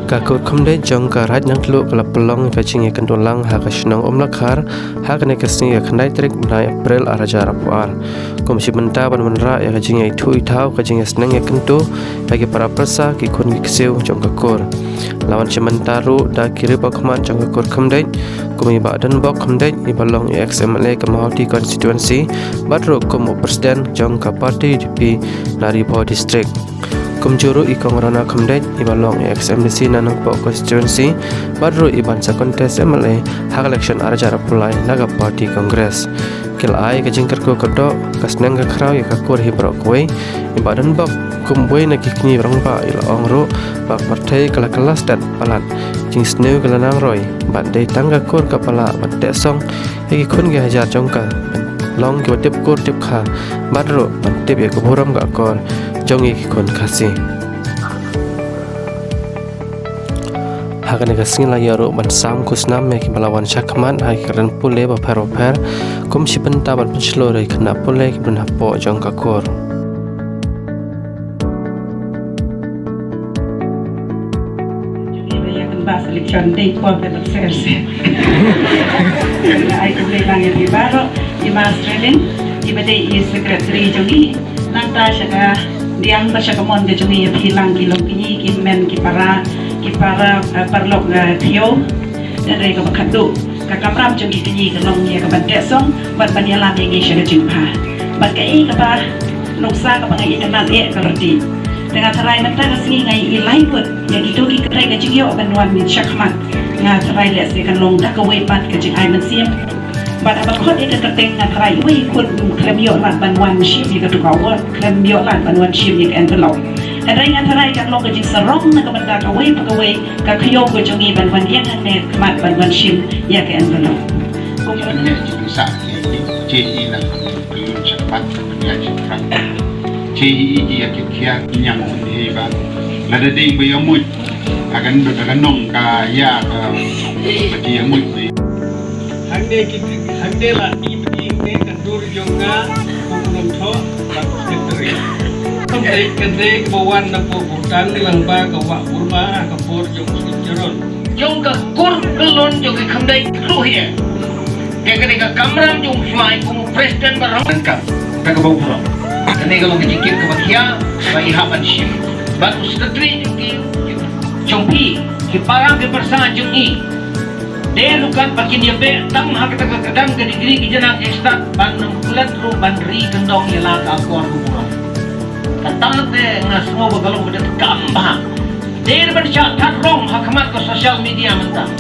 Kakut kumde jong karat yang telu kala pelong kacing ikan tulang hak senang lakhar hak ne kasni ya kandai trik mulai April araja rapuar komisi menta ban menra ya kacing itu itau kacing senang ya kentu bagi para persa ki kun gikseu jong kakur lawan cementaru da kiri pakman jong kakur kumde komi badan bok kumde ibalong XMLA kemauti konstituensi badro komo presiden jong ka parti DP nari po district kumjuru ikong rana kumdet ibalong XMDC nanang po constituency badru iban sa kontes MLA hak election arjara pulai naga party congress kilai kajingkar ko kado kasnang ka kraw ya kakur hibrok we ibadan bak kumwe na kikni rangba ila ongro bak partai kala kelas dan palat jing sneu kala nang roy bandai tangga kur kapala batte song iki kun ge hajar jongka long ki tip kur tip kha badru tip ya kuburam ga kor jongi kon kasih hakan kasing la yaro ban sam kusnam me ki balawan syakman hai keren pule ba per kom si penta ban penchlo rai khna pule ki ban hapo jong ka kor bahas election day po pe serse ai ko le lang di baro di mastrelin di bade is secretary jongi nanta saka diang ba siya kamon de jongi hilang kilong kini kimen kipara parlok thio dan re ka bakadu ka kamram jongi kini kalong ya ka bante song bat banyala ngi siya jingpa bat ka ka ba nuksa ka bangai kanal ka roti dengan tarai mata kasingi ngai ilai put yang itu ki kerai ka jingyo banwan min syakmat nga tarai le se kan long ka wei pat ka jing ai man siam bat abang khot ka kateng nga tarai wei kun klem yo lat banwan shim ni ka tu kawa klem yo lat banwan shim ni ka envelope tarai nga tarai kan long ka jing sarong na ka banda ka wei ka khyo ko jongi banwan yang ne mat banwan shim ya ka envelope ko ne sa ji na ku syakmat ya jingfran CII ya kia yang heba lada ding be yamut akan nong ka ya ka pati yamut hande la di ne kandur jonga kukulum tho sekretari kende bawan na po butan nilang ba ka wa burma ka por jong jaron jong ka kur kelon jong khamdai ruhia ka kamram jong fly kum president barang ka bau pura Kani kalau kejikir ke bakia, bagi hapan syim. Baru sekretari jungki, jungki, kiparang ke persangan jungki. Dia lukan pakin dia be, tam hak kata kadang ke digri ke jenang ekstra, ban bulan ru ban ri kendong ialah ke akor kuburang. Kata te ngas semua bagalong pada kambah. Dia bercakap rong hakamat ke sosial media mentah.